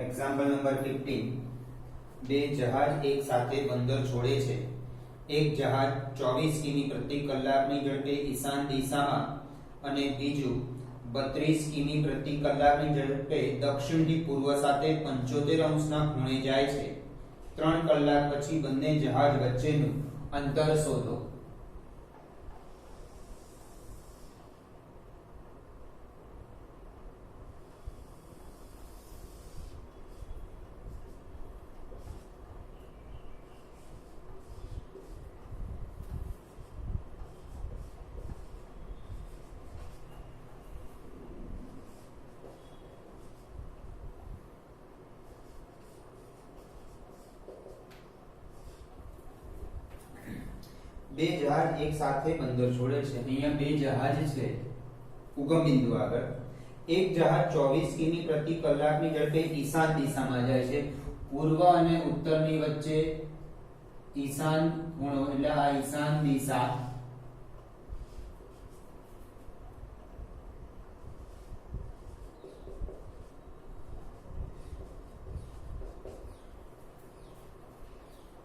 Example number 15 બે જહાજ એક સાથે બંદર છોડે છે. એક જહાજ 24 કિમી પ્રતિ કલાકની ઝડપે ઈશાન દિશામાં અને બીજું 32 કિમી પ્રતિ કલાકની ઝડપે દક્ષિણથી પૂર્વ સાથે 75 અંશના ખૂણે જાય છે. 3 કલાક પછી બંને જહાજ વચ્ચેનું અંતર શોધો. બે જહાજ એક સાથે બંદર છોડે છે. અહીંયા બે જહાજ છે ઉગમ બિંદુ આગળ. એક જહાજ 24 કિમી પ્રતિ કલાકની ઝડપે ઈશાન દિશામાં જાય છે. પૂર્વ અને ઉત્તરની વચ્ચે ઈશાન ખૂણો એટલે આ ઈશાન દિશા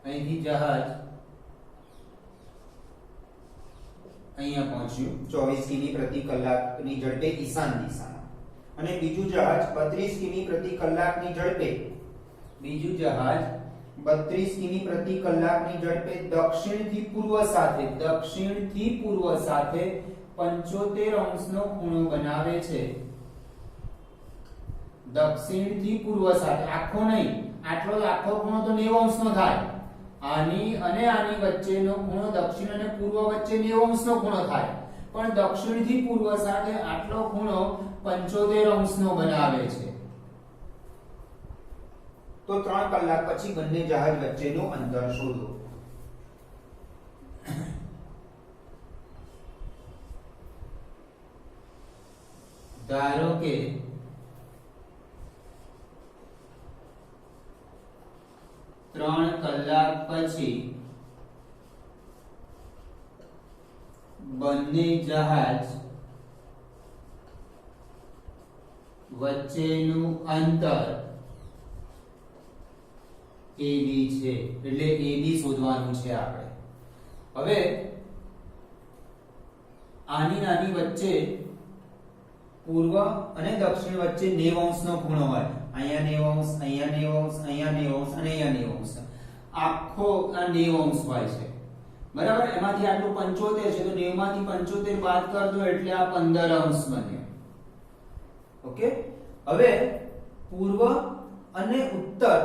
અહીંથી જહાજ અહીંયા પહોંચ્યું 24 કિમી પ્રતિ કલાકની ઝડપે ઈશાન દિશામાં. અને બીજું જહાજ 32 કિમી પ્રતિ કલાકની ઝડપે દક્ષિણથી પૂર્વ સાથે 75 અંશનો ખૂણો બનાવે છે. દક્ષિણથી પૂર્વ સાથે આખો નહીં, આટલો આખો ખૂણો તો 90 અંશનો થાય. આની અને આની વચ્ચેનો ખૂણો દક્ષિણ અને પૂર્વ વચ્ચે 90 અંશનો ખૂણો થાય, પણ દક્ષિણથી પૂર્વ સાથે આટલો ખૂણો 75 અંશનો બનાવે છે. તો 3 કલાક પછી બંને જહાજ વચ્ચેનું અંતર શોધો. ધારો કે ત્રણ કલાક પછી બંને જહાજ વચ્ચેનું અંતર AB છે. એટલે AB શોધવાનું છે આપણે. હવે આની વચ્ચે પૂર્વ અને દક્ષિણ વચ્ચે 90 અંશનો ખૂણો હોય. અહીંયા 90 અંશ, અહીંયા 90 અંશ, અહીંયા 90 અંશ, અને અહીંયા 90 અંશ. આખો આ 90 અંશ હોય છે. બરાબર? એમાંથી આટલું 75 છે, તો 90 માંથી 75 બાદ કર દો એટલે આ 15 અંશ બને. ઓકે? હવે પૂર્વ અને ઉત્તર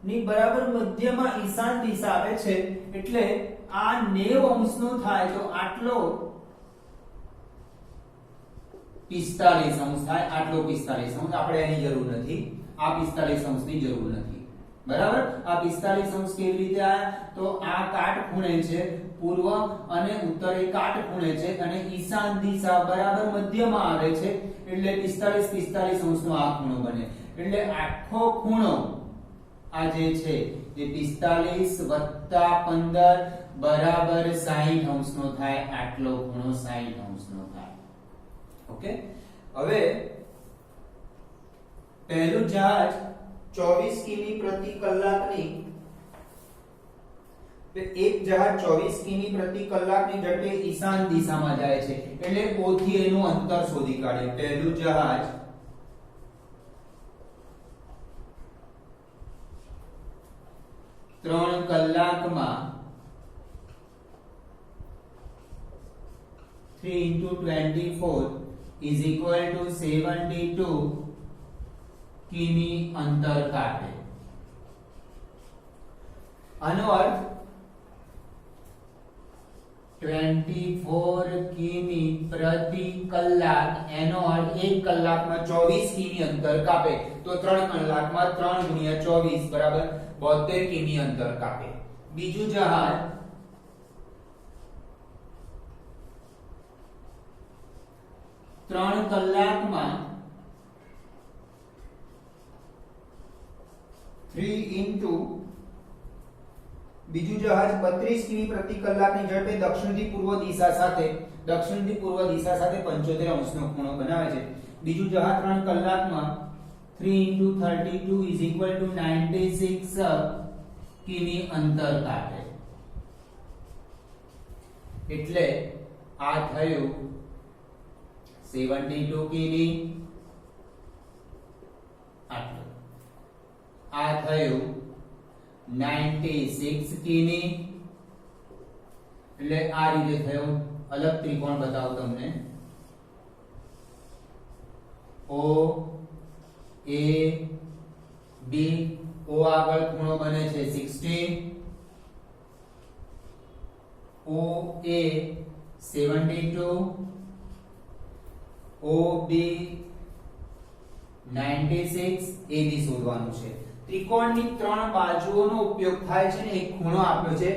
ની બરાબર મધ્યમાં ઈશાન દિશા આવે છે, એટલે આ 90 અંશનો થાય તો આટલો 45 અંશ થાય. આટલો 45 અંશ આપણે એની જરૂર નથી. આ 45 અંશની જરૂર નથી. બરાબર? આ 45 અંશ કેવી રીતે આયા? તો આ કાટખૂણે છે, પૂર્વ અને ઉત્તર એ કાટખૂણે છે, અને ઈશાન દિશા બરાબર મધ્યમાં આવે છે, એટલે 45 અંશનો આ ખૂણો બને. એટલે આખો ખૂણો આ જે છે એ 45 + 15 બરાબર 60 અંશનો થાય. આટલો ખૂણો 60 અંશનો થાય. ઓકે? હવે પહેલું જહાજ 24 કિમી પ્રતિ કલાકની એક જહાજ 24 કિમી પ્રતિ કલાકની ઝડપે ઈશાન દિશામાં જાય છે, એટલે O થી એનું અંતર શોધી કાઢીએ. પહેલું જહાજ 3 કલાકમાં 3 × 24 = 72 કિમી અંતર કાપે. આનો અર્થ 24 કિમી પ્રતિ કલાક, એનો અર્થ 1 કલાકમાં 24 કિમી અંતર કાપે. તો 3 કલાકમાં 3 × 24 બરાબર 72 કિમી અંતર કાપે. બીજું જહાજ 3 કલાકમાં 3 બીજું જહાજ 32 કિમી પ્રતિ કલાકની ઝડપે દક્ષિણથી પૂર્વ દિશા સાથે 75 અંશનો ખૂણો બનાવે છે. બીજું જહાજ 3 કલાકમાં 3 into 32 is equal to 96 કિમી અંતર કાઢે એટલે આ થયું 72 કિમી આટલું આ થયું 96 કિમી એટલે આ રીતે થયું અલગ ત્રિકોણ બતાવું તમને O A B O આગળ ખૂણો બને છે 60 O A 72 O B 96 AB શોધવાનું છે ત્રિકોણની ત્રણ બાજુઓનો ઉપયોગ થાય છે ને એક ખૂણો આપ્યો છે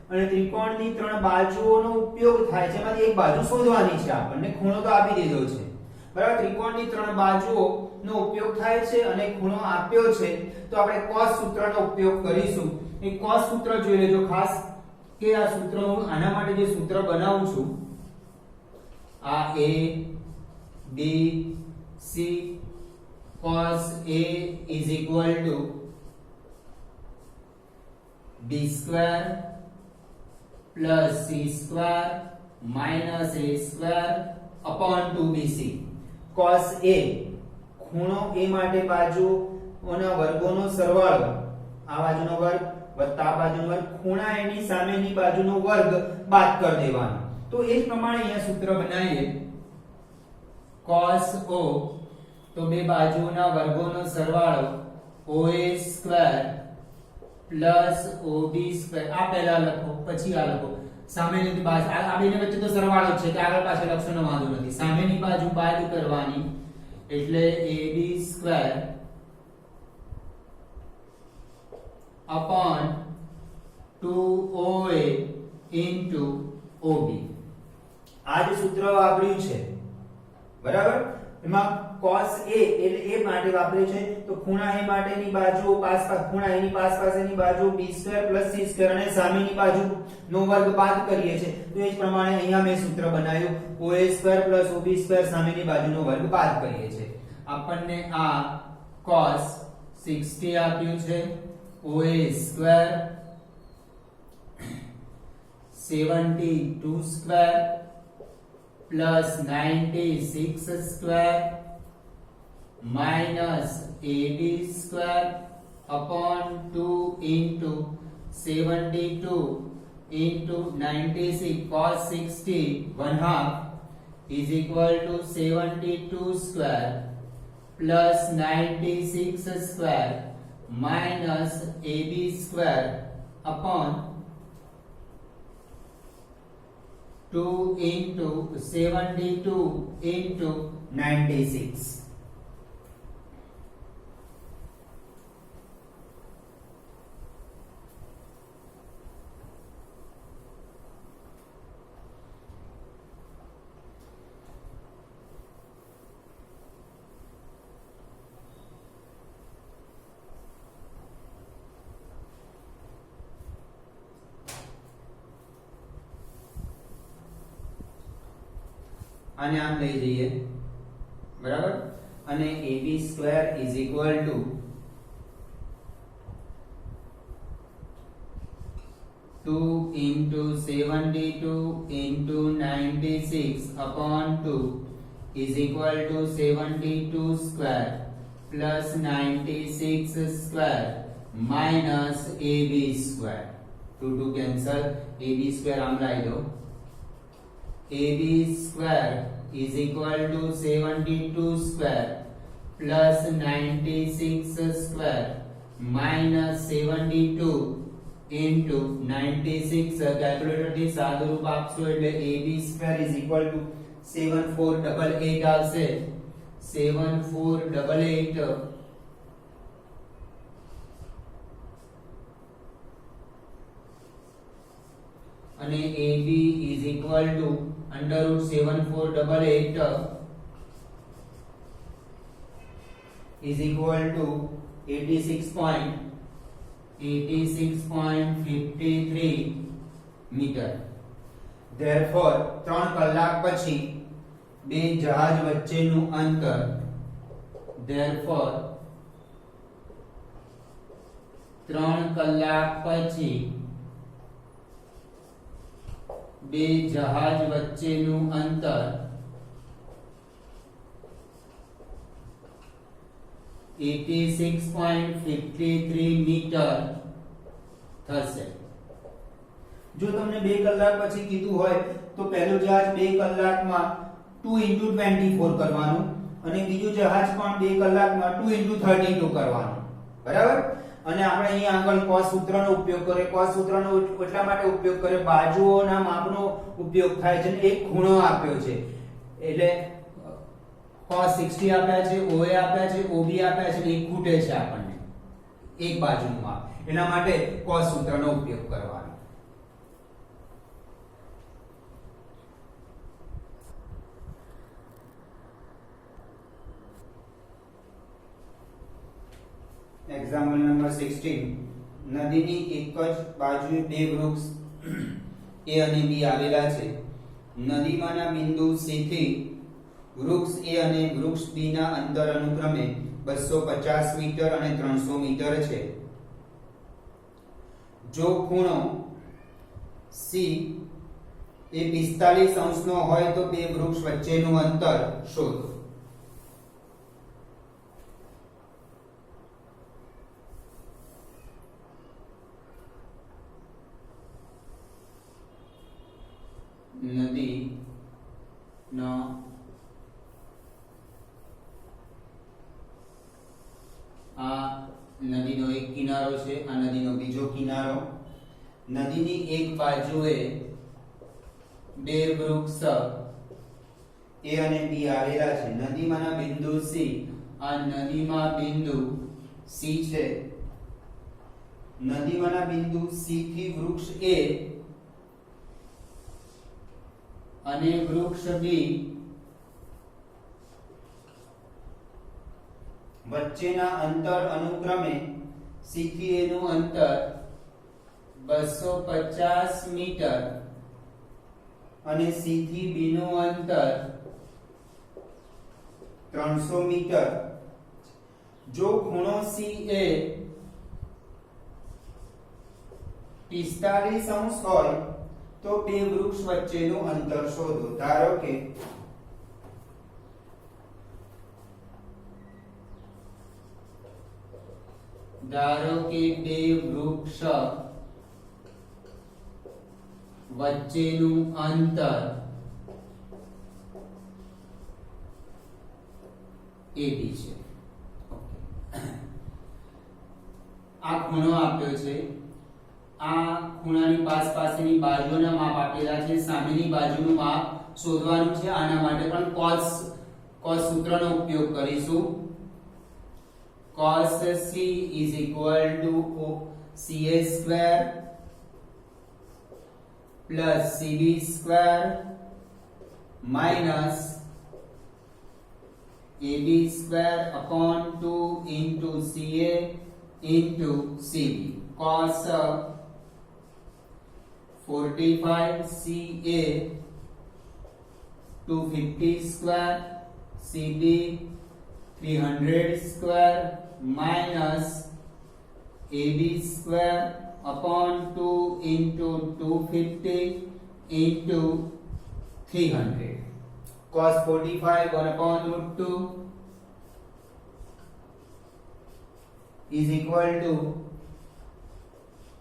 અને ત્રિકોણની ત્રણ બાજુઓનો ઉપયોગ થાય છે એમાંથી એક બાજુ શોધવાની છે આપણને ખૂણો તો આપી દીધો છે બરાબર ત્રિકોણની ત્રણ બાજુઓનો ઉપયોગ થાય છે અને ખૂણો આપ્યો છે તો આપણે cos સૂત્રનો ઉપયોગ કરીશું એ cos સૂત્ર જોઈ લેજો ખાસ કે આ સૂત્ર હું આના માટે જે સૂત્ર બનાવું છું આ A B C cos A is equal to B square plus C square minus A square upon 2BC cos A ખૂણો A માટે બાજુઓના વર્ગોનો સરવાળો આ બાજુનો વર્ગ વત્તા આ બાજુનો વર્ગ ખૂણા એની સામેની બાજુનો વર્ગ બાદ કરી દેવાનો તો એ જ પ્રમાણે અહીંયા સૂત્ર બનાવીએ cos O તો બે બાજુઓના વર્ગોનો સરવાળો OA square plus OB square આ પહેલા લખો પછી આ લખો સામેની બાજુ આ બેની વચ્ચે તો સરવાળો છે કે આગળ પાછળ લક્ષણનો વાંધો નથી સામેની બાજુ બાદ કરવાની એટલે AB square upon 2OA into OB આ જે સૂત્ર વાપર્યું છે બરાબર એમાં cos A એટલે A માટે વાપર્યું છે તો ખૂણા A માટેની બાજુ ખૂણા A ની પાસેની બાજુ b² + c² અને સામેની બાજુ નો વર્ગ બાદ કરીએ છે તો એ જ પ્રમાણે અહીંયા મેં સૂત્ર બનાવ્યું OA² + OB² સામેની બાજુનો વર્ગ બાદ કરીએ છે આપણને આ cos 60 આપ્યું છે OA² 72² plus 96 square minus AB square upon 2 into 72 into 96 cos 60 1/2 is equal to 72 square plus 96 square minus AB square upon 2 into 72 into 96 આને આમ લઈ જઈએ બરાબર અને AB square is equal to 2 into 72 into 96 upon 2 is equal to 72 square plus 96 square minus AB square 2 cancel AB square આમ લઈ દો AB square is equal to 72 square plus 96 square minus 72 into 96 calculator થી સાદું રૂપ આપશો એટલે AB square is equal to 7488 આવશે 7488 અને AB is equal to under root 7488 is equal to 86.53 metre therefore 3 કલાક પછી બે જહાજ વચ્ચેનું અંતર therefore 3 કલાક પછી બે જહાજ વચ્ચેનું અંતર 86.53 મીટર થશે। જો તમને 2 કલાક પછી કીધું હોય તો પહેલું જહાજ 2 કલાકમાં 2 * 24 કરવાનું અને બીજું જહાજ પણ 2 કલાકમાં 2 * 32 કરવાનું, બરાબર। અને આપણે અહીં આગળ cos સૂત્રનો ઉપયોગ કરે। cos સૂત્રનો એટલા માટે ઉપયોગ કરે, બાજુઓના માપનો ઉપયોગ થાય છે, એક ખૂણો આપ્યો છે એટલે cos 60 આપ્યા છે, OA આપ્યા છે, OB આપ્યા છે, એક ખૂટે છે આપણને એક બાજુનું માપ, એના માટે cos સૂત્રનો ઉપયોગ કરવાનો। એક્ઝામ્પલ નંબર 16 નદીની એક જ બાજુએ બે વૃક્ષ A અને B આવેલા છે। નદીમાંના બિંદુ C થી વૃક્ષ A અને વૃક્ષ B ના અંતર અનુક્રમે 250 મીટર અને 300 મીટર છે। જો ખૂણો C એ 45 અંશનો હોય તો બે વૃક્ષ વચ્ચેનું અંતર શોધો। નદી નો આ નદીનો એક કિનારો છે, આ નદીનો બીજો કિનારો। નદીની એક બાજુએ બે વૃક્ષ A અને B આવેલા છે। નદીમાંના બિંદુ C, આ નદીમાં બિંદુ C છે। નદીમાંના બિંદુ C થી વૃક્ષ A અને વૃક્ષ B વચ્ચેના અંતર અનુક્રમે C થી A નું અંતર 250 મીટર અને C થી B નું અંતર 300 મીટર। જો ખૂણો C એ 45 અંશ હોય તો બે વૃક્ષ વચ્ચેનું અંતર શોધો। ધારો કે બે વૃક્ષ વચ્ચેનું અંતર AB છે। આ ખૂણો આપ્યો છે, આ ખૂણાની પાસેની બાજુઓના માપ આપેલા છે, સામેની બાજુનું માપ શોધવાનું છે। આના માટે પણ cos સૂત્રનો ઉપયોગ કરીશું। cos C is equal to CA square plus CB square minus AB square upon 2 into CA into CB। cos 45 CA 250 square CB 300 square minus AB square upon 2 into 250 into 300। cos 45 1 upon root 2 is equal to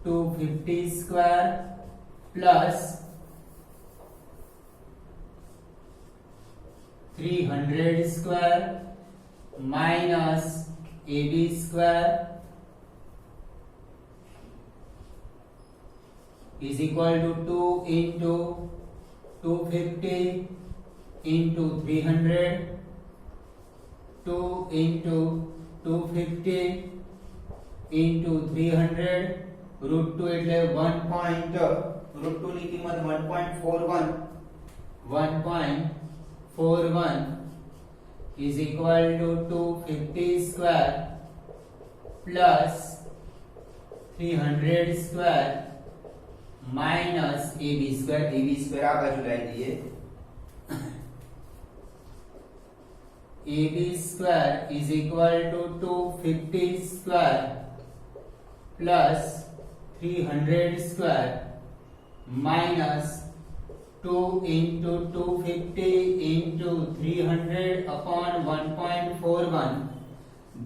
250 square plus 300 square minus AB square is equal to 2 into 250 into 300, 2 into 250 into 300 root 2 એટલે 1. root 2 ની કિંમત 1.41 is equal to 250 square plus 300 square minus AB square આ બાજુ લાવી દઈએ। AB square is equal to 250 square plus 300 square minus 2 into 250 into 300 upon 1.41.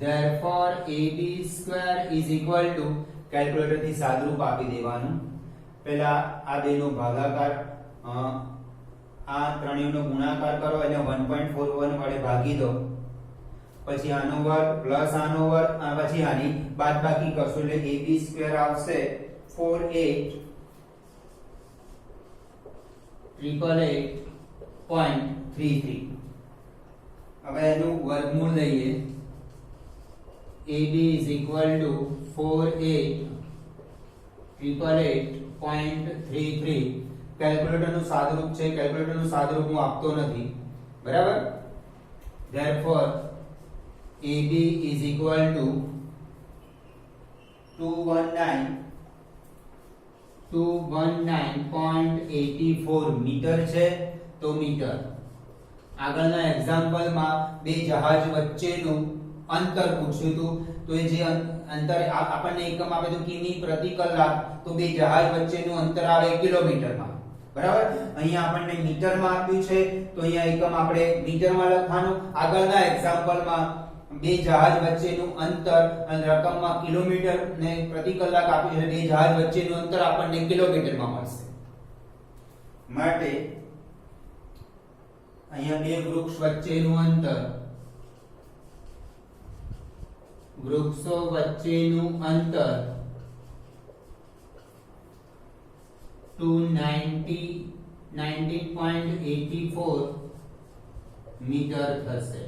Therefore AB square is equal to, calculator થી સાદરૂપ આપી દેવાનું. પહેલા આ બેનો ભાગાકાર, આ ત્રણેયનો ગુણાકાર કરો અને 1.41 વડે ભાગી દો. પછી આનો વર્ગ પ્લસ આનો વર્ગ, પછી આની બાદબાકી કરશો એટલે AB સ્ક્વેર આવશે 4888.33. હવે એનું વર્ગમૂળ લઈએ. AB is equal to 4888.33. કેલ્ક્યુલેટરનું સાદરૂપ છે, કેલ્ક્યુલેટરનું સાદરૂપ હું આપતો નથી, બરાબર. Therefore AB is equal to 219.84 metre છે. તો મીટર. આગળના એક્ઝામ્પલમાં બે જહાજ વચ્ચેનું અંતર પૂછ્યું હતું, તો એ જે અંતર આપણને એકમ આપે તો કિમી પ્રતિ કલાક, તો બે જહાજ વચ્ચેનું અંતર આવે કિલોમીટરમાં, બરાબર. અહીંયા આપણને મીટરમાં આપ્યું છે, તો અહીંયા એકમ આપણે મીટરમાં લખવાનું. આગળના એક્ઝામ્પલમાં બે જહાજ વચ્ચેનું અંતર અને રકમમાં કિલોમીટર ને પ્રતિ કલાક આપ્યું છે, બે જહાજ વચ્ચેનું અંતર આપણને કિલોમીટરમાં મળશે. માટે અહીંયા બે વૃક્ષ વચ્ચેનું અંતર, વૃક્ષો વચ્ચેનું અંતર 19.84 મીટર થશે.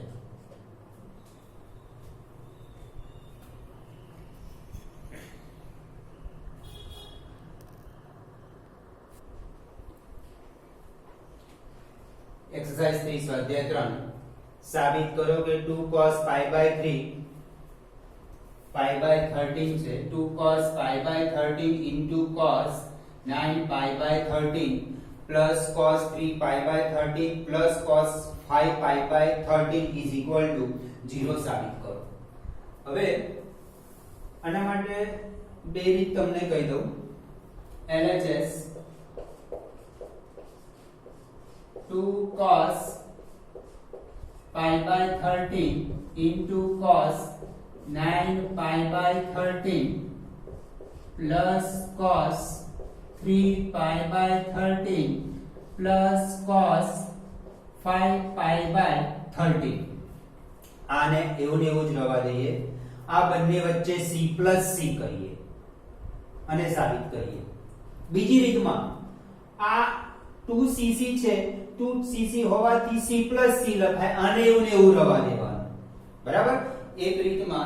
एक्सरसाइज 3 स्वाध्याय 3 साबित करो कि 2 cos pi by 3 pi by 13 છે. 2 cos pi by 13 into cos 9 pi by 13 plus cos 3 pi by 13 plus cos 5 pi by 13 is equal to 0 સાબિત કરો. હવે આના માટે બે રીત તમને કહી દઉં. LHS 2 cos pi by 13 into cos 9 pi by 13 plus cos 3 pi by 13 plus cos 5 pi by 13. આને એવું ને એવું જ રહેવા દઈએ. આ બંને વચ્ચે c plus c કરીએ અને સાબિત કરીએ. બીજી રીતમાં આ 2cc છે, 2cc હોવાથી c plus c લખાય, આને એવું ને એવું રહેવા દેવાનું, બરાબર. એક રીતમાં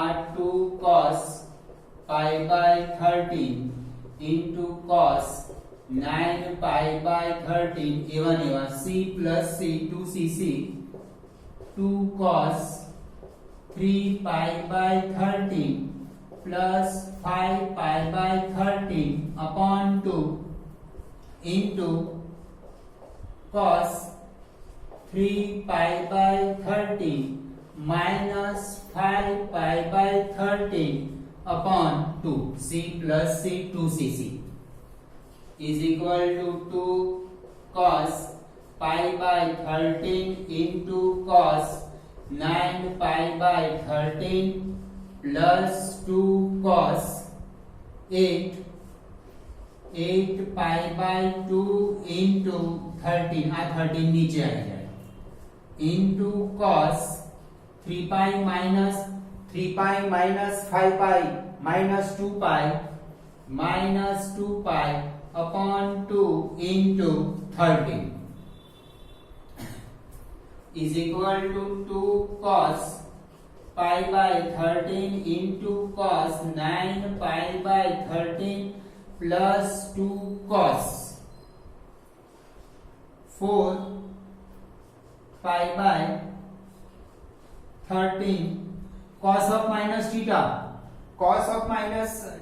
આ 2 cos pi by 13 into cos 9 pi by 13 એવા ને એવા c plus c 2cc 2 cos 3 pi by 13 plus 5 pi by 13 upon 2 into cos 3 pi by 13 minus 5 pi by 13 upon 2 c plus c 2cc is equal to 2 cos pi by 13 into cos 9 pi by 13 plus 2 cos 8 pi by 2 into 13, આ 13 નીચે આવી જાય, into cos 3 pi minus 5 pi minus 2 pi upon 2 into 13 is equal to 2 cos pi by 13 into cos 9 pi by 13 plus 2 cos 4 pi by 13 cos of minus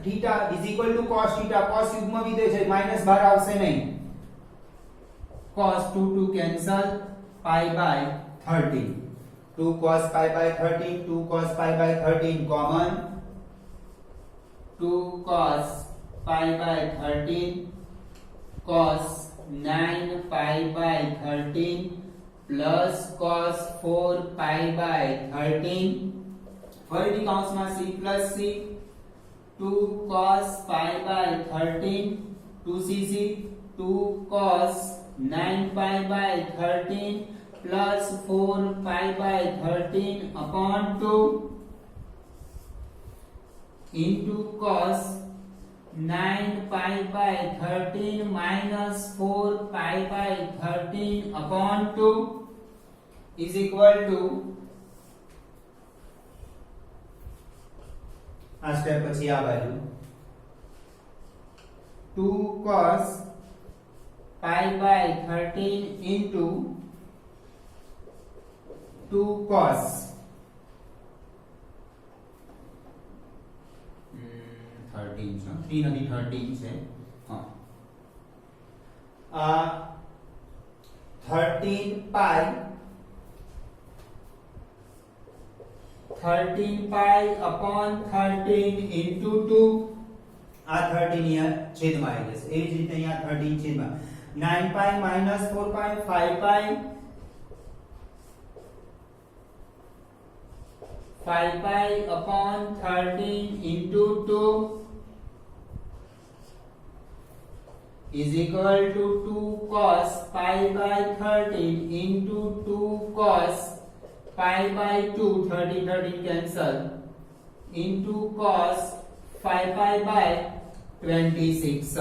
theta is equal to cos theta. cos યુગ્મ વિધેય છે, minus બહાર આવશે નહીં. cos 2 cancel, pi by 13 2 cos pi by 13 2 cos pi by 13 common 2 cos pi by 13 cos 9 pi by 13 plus cos 4 pi by 13 ફરીથી કૌંસમાં c plus c 2 cos pi by 13 2cc 2 cos 9 pi by 13 plus 4 pi by 13 upon 2 into cos 9 pi by 13 minus 4 pi by 13 upon 2 is equal to આ step પછી આ બાજુ 2 cos pi by 13 into 2 cos 13 છે 3 નથી 13 છે હા આ 13 pi 13 pi upon 13 into 2 આ 13 અહીંયા છેદમાં આવી જશે એ જ રીતે અહીંયા 13 છેદમાં 9 pi minus 4 pi 5 pi 5 pi upon 13 into 2 is equal to 2 cos pi by 13 into 2 cos pi by 2 30 30 cancel into cos 5 pi by 26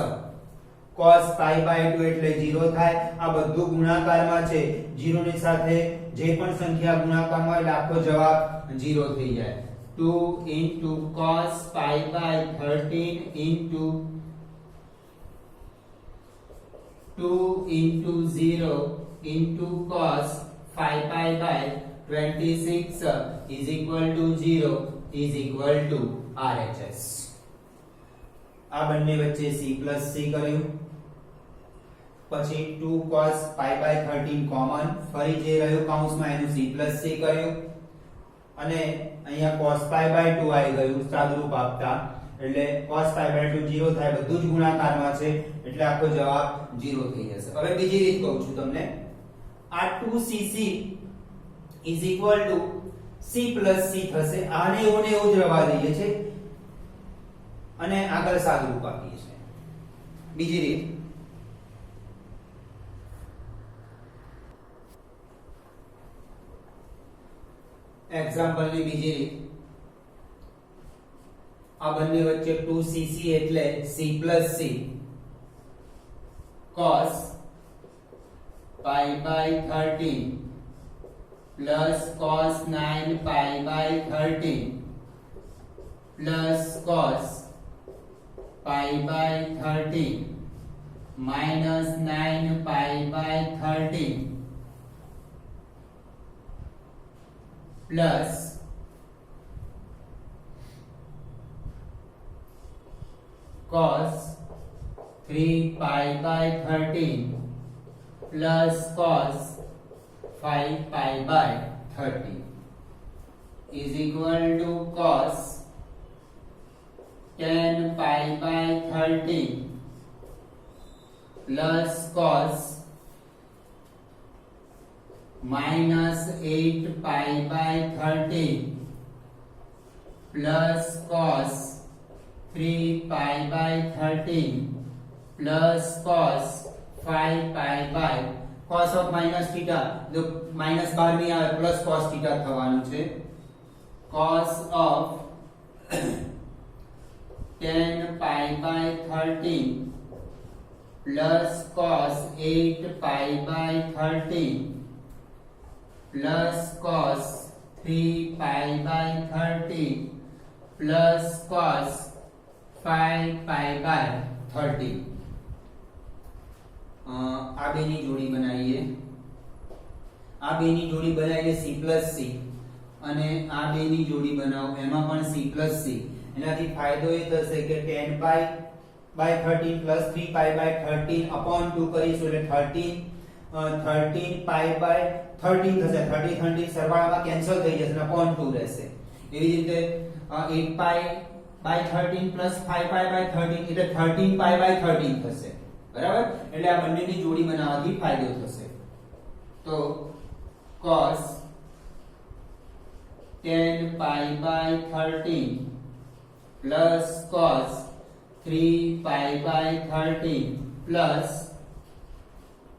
cos pi by 2 એટલે 0 થાય આ બધું ગુણાકારમાં છે 0 ની સાથે જે પણ સંખ્યા ગુણાકારમાં એટલે આખો જવાબ 0 થઈ જાય 2 into cos pi by 13 into 2 into 0 into cos 5 pi by 26 is equal to 0 is equal to RHS આ બંને વચ્ચે c plus c કર્યું પછી 2 cos pi by 13 કોમન ફરી જે રહ્યું કૌંસમાં એનું c plus c કર્યું અને અહીંયા cos pi by 2 આવી ગયું સાદુરૂપ આપતા એટલે cos pi by 2 0 થાય બધું જ ગુણાકારમાં છે એટલે આખો જવાબ 0 થઈ જશે હવે બીજી રીત કહું છું તમને આ 2cc is equal to c plus c થશે આને ઓને એવું જ રવા દઈએ છે અને આગળ સાદુરૂપ આપીએ છીએ બીજી રીત એક્ઝામ્પલ ની બીજી રીત આ બંને વચ્ચે 2cc એટલે c plus c cos pi by 13 plus cos 9 pi by 13 plus cos pi by 13 minus 9 pi by 13 plus cos 3 pi by 13 plus cos 5 pi by 30 is equal to cos 10 pi by 13 plus cos minus 8 pi by 13 plus cos 3 pi by 13 plus cos 5 pi by cos of minus theta જો minus બાર ની આવે plus cos theta થવાનું છે cos of 10 pi by 13 plus cos 8 pi by 13 plus cos 3 pi by 13 plus cos 5 pi by 30 આ બેની જોડી બનાવીએ આ બેની જોડી બનાવીએ c plus c અને આ બેની જોડી બનાવો એમાં પણ c plus c એનાથી ફાયદો એ થશે કે 10 pi by 13 plus 3 pi by 13 upon 2 કરીશું એટલે 13 pi by 13 થશે 30 30 સરવાળામાં કેન્સલ થઈ જશે upon 2 રહેશે એવી રીતે 8 pi by 13 plus 5 pi by 13 એટલે 13 pi by 13 થશે બરાબર એટલે આ બંનેની જોડી બનાવવાથી ફાયદો થશે તો cos 10 pi by 13 plus cos 3 pi by 13 plus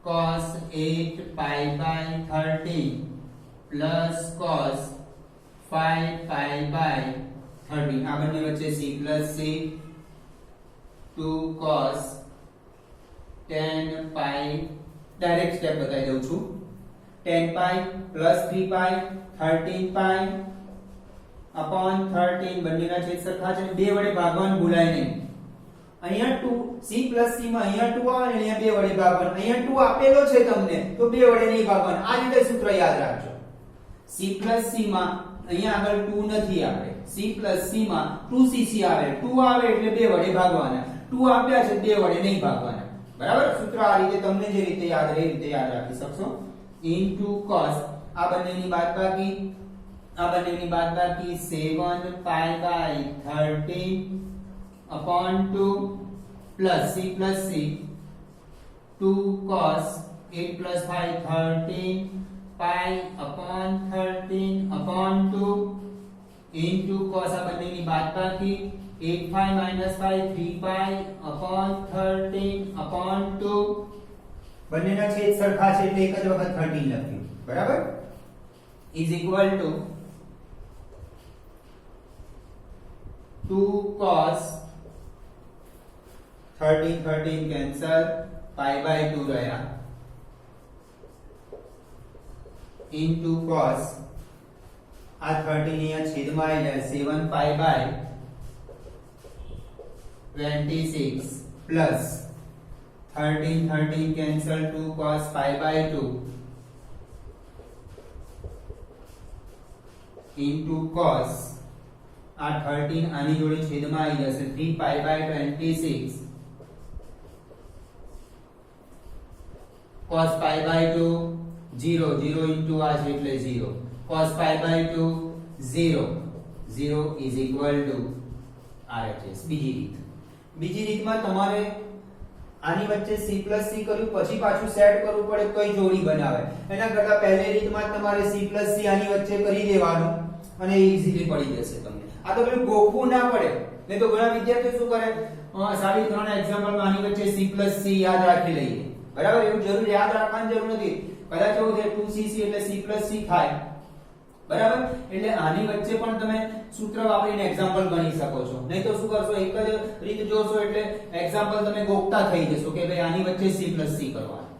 cos 8 pi by 13 plus cos 5 pi by 13 આ બંને વચ્ચે c plus c 2 cos 10 pi direct step બતાવી દઉં છું 10 pi plus 3 pi 13 pi upon 13 બંનેના છેદ સરખા છે બે વડે ભાગવાનું ભૂલાય નહીં અહીંયા 2 c plus c માં અહીંયા 2 આવે ને અહીંયા બે વડે ભાગવાનું અહીંયા 2 આપેલો છે તમને તો બે વડે નહીં ભાગવાનું આ રીતે સૂત્ર યાદ રાખજો c plus c માં અહીંયા આગળ 2 નથી આપણે c plus c માં 2cc આવે 2 આવે એટલે બે વડે ભાગવાના 2 આપ્યા છે બે વડે નહીં ભાગવાના બરાબર સૂત્ર આ રીતે તમને જે રીતે યાદ રહે એ રીતે યાદ રાખી શકશો into cos આ બંનેની બાદબાકી 7 pi by 13 upon 2 plus c 2 cos 8 plus 5 13 pi upon 13 upon 2 into cos આ બંનેની બાદબાકી 8 pi minus 5 3 pi upon 13 upon 2 બંનેના છેદ સરખા છે એટલે એક જ વખત 13 લખ્યું બરાબર is equal to 2 cos 13 cancel pi by 2 રહ્યા into cos આ 13 અહીંયા છેદમાં આવી જાય 7 pi by 26 plus 13 cancel 2 cos pi by 2 into cos આ 13 આની જોડે છેદમાં આવી જશે 3 pi by 26 cos pi by 2 0 into આ છે એટલે 0 cos pi by 2 0 is equal to RHS બીજી રીતમાં તમારે આની વચ્ચે c plus c કર્યું પછી પાછું સેટ કરવું પડે કઈ જોડી બનાવે એના કરતા પહેલી રીતમાં તમારે c plus c આની વચ્ચે કરી દેવાનું અને ઈઝીલી પડી જશે તમને આ તો પેલું ગોખવું ના પડે નહીં તો ઘણા વિદ્યાર્થીઓ શું કરે સાડી 3 એક્ઝામ્પલમાં આની વચ્ચે c plus c યાદ રાખી લઈએ બરાબર એવું જરૂર યાદ રાખવાની જરૂર નથી કદાચ એવું છે 2cc એટલે c plus c થાય બરાબર એટલે આની વચ્ચે પણ તમે સૂત્ર વાપરીને એક્ઝામ્પલ ગણી શકો છો નહીં તો શું કરશો એક જ રીત જોશો એટલે એક્ઝામ્પલ તમે ગોખતા થઈ જશો કે ભાઈ આની વચ્ચે c plus c કરવાનું